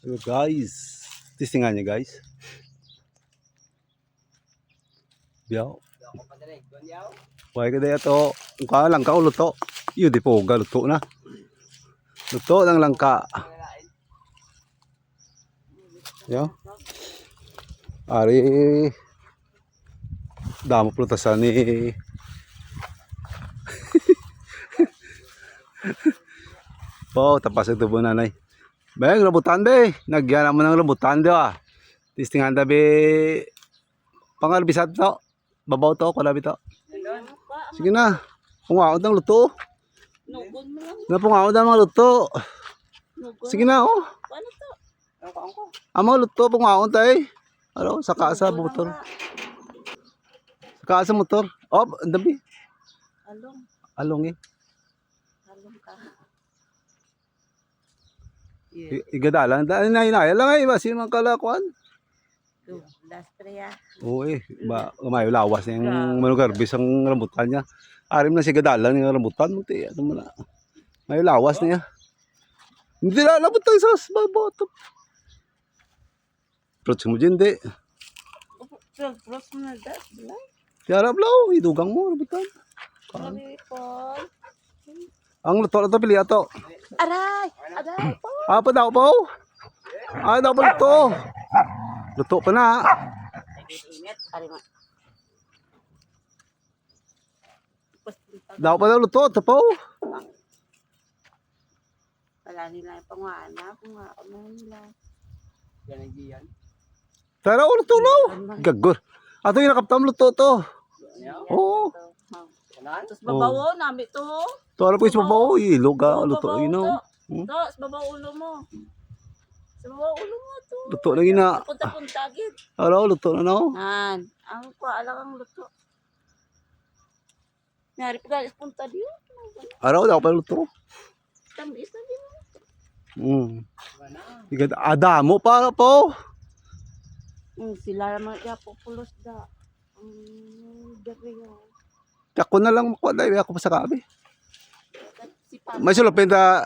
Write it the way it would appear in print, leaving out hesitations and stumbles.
Ayo guys, testingan niya guys. Biyaw. Why ka daya to? Ang langka o luto. Iyo di po ga luto na. Luto ng langka. Yo. Ari damo prutasan ni po tapas ito po nanay. Beng rambutan be. Nagyan naman ng rambutan di ba? Testingan tabi pangarbisat to. Babaw to, kalabi to. Sige na. Pungaod ng luto. Napungaod ang mga luto. Sige na oh. Paano to? Ang mga luto pungaod tayo. Ano, saka sa motor. Saka sa motor. Oh, ang dami. Along. Along eh. Along ka. Igadalan. Inaya lang eh. Basi mga kalakuan. Lastria. Oo eh. Umayo lawas yung manugarbis ang rambutan niya. Arim na si gadalan yung rambutan. Muti. Ano mo na. May lawas niya. Hindi na rambutan sa baboto. Prots mo dyan di. Pros mo na das. Tiara blaw. Idugang mo rambutan. Sabi po. Ang luto na ito pili ato. Aray! Aray po! Apa daw po? Ah, daw pa luto. Luto pa na. Init. Aray mo. Daw pa daw luto. Ito po. Wala nila yung pangaana. Pangaana nila. Tara, luto na. Gagor. Ato yung nakaptam luto to. Oo. Tapos babawo namin to. Tara po yung babaw. Ilog ka. Luto. Ino. Tapos babaw ulo mo. Sa babaw ulo mo to. Luto na gina. Punta-punta agad. Araw, luto na no. Nan. Ang alang ang luto. Nari pa galis punta diyo. Araw, daw pa luto. Tamis na din. Adamo para po. Sila naman ya pupulos da. Gariyo. Ako na lang makuha dahil ako pa sa kabi. Si Papa. May sulapin ta